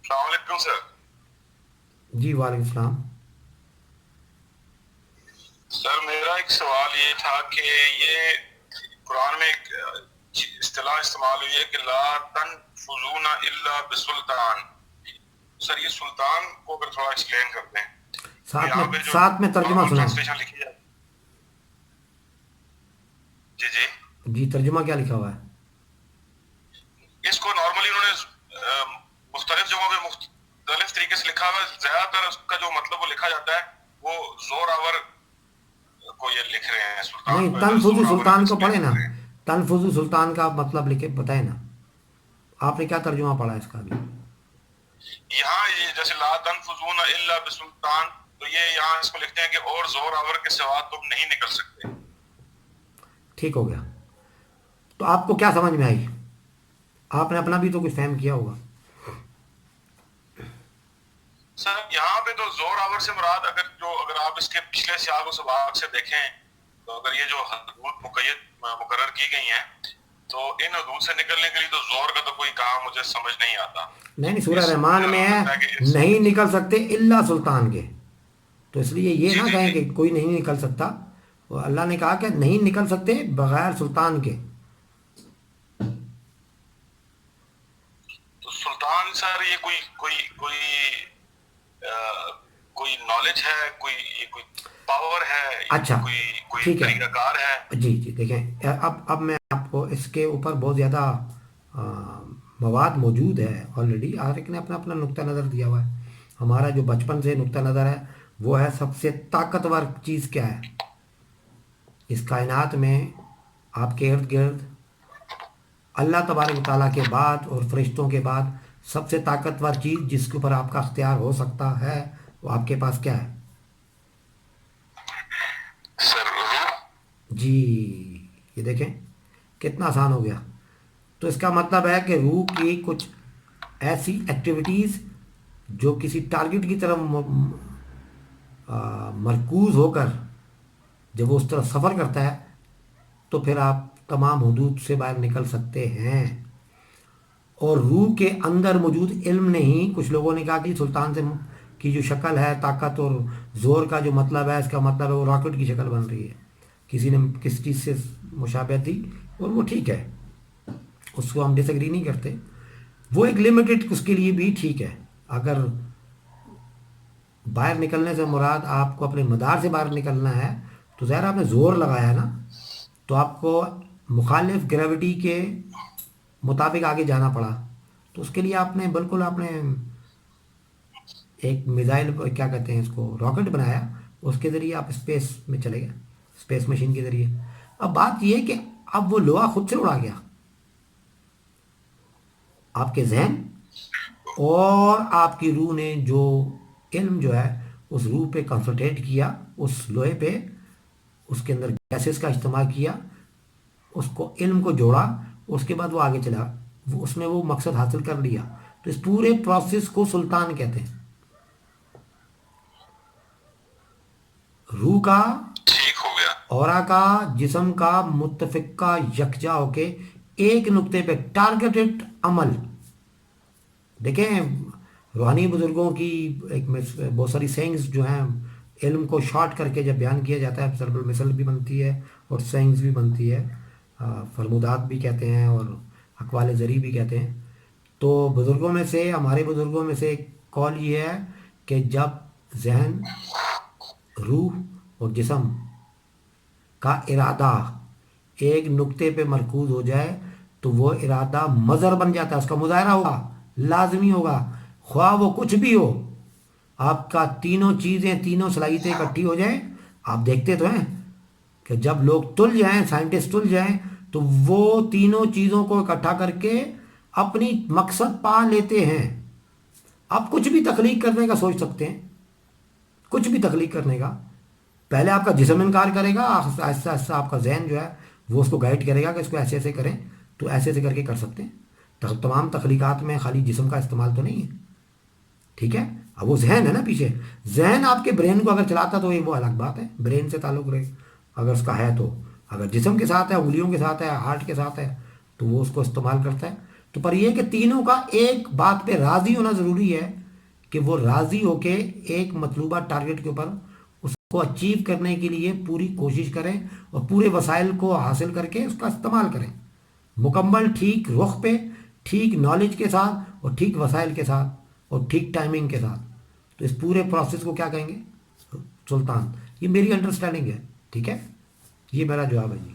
السلام علیکم سر. جی وعلیکم السلام. سر میرا ایک سوال یہ تھا کہ یہ قرآن میں ایک اصطلاح استعمال ہوئی ہے کہ لا تنفذون الا بسلطان. سر یہ سلطان کو اگر تھوڑا ایکسپلین کر دیں. ساتھ میں یہاں پہ جو ساتھ میں ترجمہ نارمل سنائیں. ٹرانسلیشن لکھی ہے. جی جی. جی ترجمہ کیا لکھا ہوا ہے؟ اس کو نارملی انہوں نے مختلف جگہوں پہ مختلف طریقے سے لکھا ہوا ہے. زیادہ تر اس کا جو مطلب وہ لکھا جاتا ہے وہ زور آور کو یہ لکھ رہے ہیں, سلطان نہیں، کو ایز تنفذ زور آور سلطان کو ایکسپلین پڑھے نا. کر رہے ہیں. تنفذ سلطان کا مطلب لکھے بتائیں نا. آپ نے کیا ترجمہ پڑھا ہے اس کا بھی؟ یہاں یہ جیسے لا تنفذون الا بسلطان, تو یہ یہاں اس کو لکھتے ہیں کہ اور زور آور کے سوا تم نہیں نکل سکتے. ٹھیک ہو گیا. تو آپ کو کیا سمجھ میں آئی؟ آپ نے اپنا بھی تو کچھ فہم کیا ہوگا. سر یہاں پہ تو زور آور سے مراد اگر آپ اس کے پچھلے سیاق و سباق سے دیکھیں تو اگر یہ جو حدود مقرر کی گئی ہیں تو ان حدود سے نکلنے کے لیے تو زور کا تو کوئی کام مجھے سمجھ نہیں آتا. نہیں نہیں، سورہ اس رحمان مجھے میں ہے لگتا ہے کہ نہیں نکل سکتے الا سلطان کے. تو اس لیے یہ جی نہ جی کہیں جی. کہ کوئی نہیں نکل سکتا. وہ اللہ نے کہا کہ نہیں نکل سکتے بغیر سلطان کے. تو سلطان سر یہ کوئی کوئی کوئی کوئی نالج ہے, کوئی پاور ہے, اچھا کوئی ٹھیک ہے. طریقہ کار ہے. جی جی دیکھیں اب میں آپ کو اس کے اوپر بہت زیادہ آ، مواد موجود ہے آلریڈی. ہر ایک نے اپنا اپنا نقطہ نظر دیا ہوا ہے. ہمارا جو بچپن سے نقطہ نظر ہے وہ ہے سب سے طاقتور چیز کیا ہے اس کائنات میں. آپ کے ارد گرد اللہ تبارک و تعالیٰ کے بعد اور فرشتوں کے بعد سب سے طاقتور چیز جس کے اوپر آپ کا اختیار ہو سکتا ہے وہ آپ کے پاس کیا ہے؟ سر روح. جی یہ دیکھیں کتنا آسان ہو گیا. تو اس کا مطلب ہے کہ روح کی کچھ ایسی ایکٹیویٹیز جو کسی ٹارگٹ کی طرف مرکوز ہو کر جب وہ اس طرف سفر کرتا ہے تو پھر آپ تمام حدود سے باہر نکل سکتے ہیں. اور روح کے اندر موجود علم نہیں. کچھ لوگوں نے کہا کہ سلطان سے کی جو شکل ہے طاقت اور زور کا جو مطلب ہے اس کا مطلب ہے وہ راکٹ کی شکل بن رہی ہے. کسی نے کس چیز سے مشابہت دی اور وہ ٹھیک ہے, اس کو ہم ڈس ایگری نہیں کرتے. وہ ایک لمیٹڈ اس کے لیے بھی ٹھیک ہے. اگر باہر نکلنے سے مراد آپ کو اپنے مدار سے باہر نکلنا ہے تو ظاہر آپ نے زور لگایا ہے نا, تو آپ کو مخالف گریوٹی کے مطابق آگے جانا پڑا. تو اس کے لیے آپ نے ایک میزائل کیا کہتے ہیں اس کو راکٹ بنایا, اس کے ذریعے آپ اسپیس میں چلے گئے, اسپیس مشین کے ذریعے. اب بات یہ کہ اب وہ لوہا خود سے اڑا گیا. آپ کے ذہن اور آپ کی روح نے جو علم جو ہے اس روح پہ کنسنٹریٹ کیا, اس لوہے پہ, اس کے اندر گیسز کا اجتماع کیا, اس کو علم کو جوڑا, اس کے بعد وہ آگے چلا, اس نے وہ مقصد حاصل کر لیا. تو اس پورے پروسیس کو سلطان کہتے ہیں. روح کا, ٹھیک ہو گیا. اورا کا, جسم کا متفق کا یکجا ہو کے ایک نقطے پہ ٹارگیٹڈ عمل. دیکھیں روحانی بزرگوں کی ایک بہت ساری سینگز جو ہیں علم کو شارٹ کر کے جب بیان کیا جاتا ہے ضرب المثل بھی بنتی ہے اور سینگز بھی بنتی ہے, فرمودات بھی کہتے ہیں اور اقوال زری بھی کہتے ہیں. تو بزرگوں میں سے, ہمارے بزرگوں میں سے ایک قول یہ ہے کہ جب ذہن, روح اور جسم کا ارادہ ایک نقطے پہ مرکوز ہو جائے تو وہ ارادہ مظہر بن جاتا ہے, اس کا مظاہرہ ہوگا, لازمی ہوگا, خواہ وہ کچھ بھی ہو. آپ کا تینوں چیزیں, تینوں صلاحیتیں اکٹھی ہو جائیں. آپ دیکھتے تو ہیں کہ جب لوگ تل جائیں, سائنٹسٹ تل جائیں, تو وہ تینوں چیزوں کو اکٹھا کر کے اپنی مقصد پا لیتے ہیں. آپ کچھ بھی تخلیق کرنے کا سوچ سکتے ہیں, کچھ بھی تخلیق کرنے کا. پہلے آپ کا جسم انکار کرے گا, آہستہ آہستہ آپ کا ذہن جو ہے وہ اس کو گائیڈ کرے گا کہ اس کو ایسے ایسے کریں, تو ایسے ایسے کر کے کر سکتے ہیں. تمام تخلیقات میں خالی جسم کا استعمال تو نہیں ہے, ٹھیک ہے. اب وہ ذہن ہے نا پیچھے, ذہن آپ کے برین کو اگر چلاتا تو یہ وہ الگ بات ہے, برین سے تعلق رہے اگر اس کا ہے تو. اگر جسم کے ساتھ ہے, انگلیوں کے ساتھ ہے, ہارٹ کے ساتھ ہے, تو وہ اس کو استعمال کرتا ہے. تو پر یہ کہ تینوں کا ایک بات پہ راضی ہونا ضروری ہے کہ وہ راضی ہو کے ایک مطلوبہ ٹارگٹ کے اوپر اس کو اچیو کرنے کے لیے پوری کوشش کریں اور پورے وسائل کو حاصل کر کے اس کا استعمال کریں، مکمل ٹھیک رخ پہ، ٹھیک نالج کے ساتھ اور ٹھیک وسائل کے ساتھ اور ٹھیک ٹائمنگ کے ساتھ۔ تو اس پورے پروسیس کو کیا کہیں گے سلطان؟ یہ میری انڈرسٹینڈنگ ہے، ٹھیک ہے، یہ میرا جواب ہے جی۔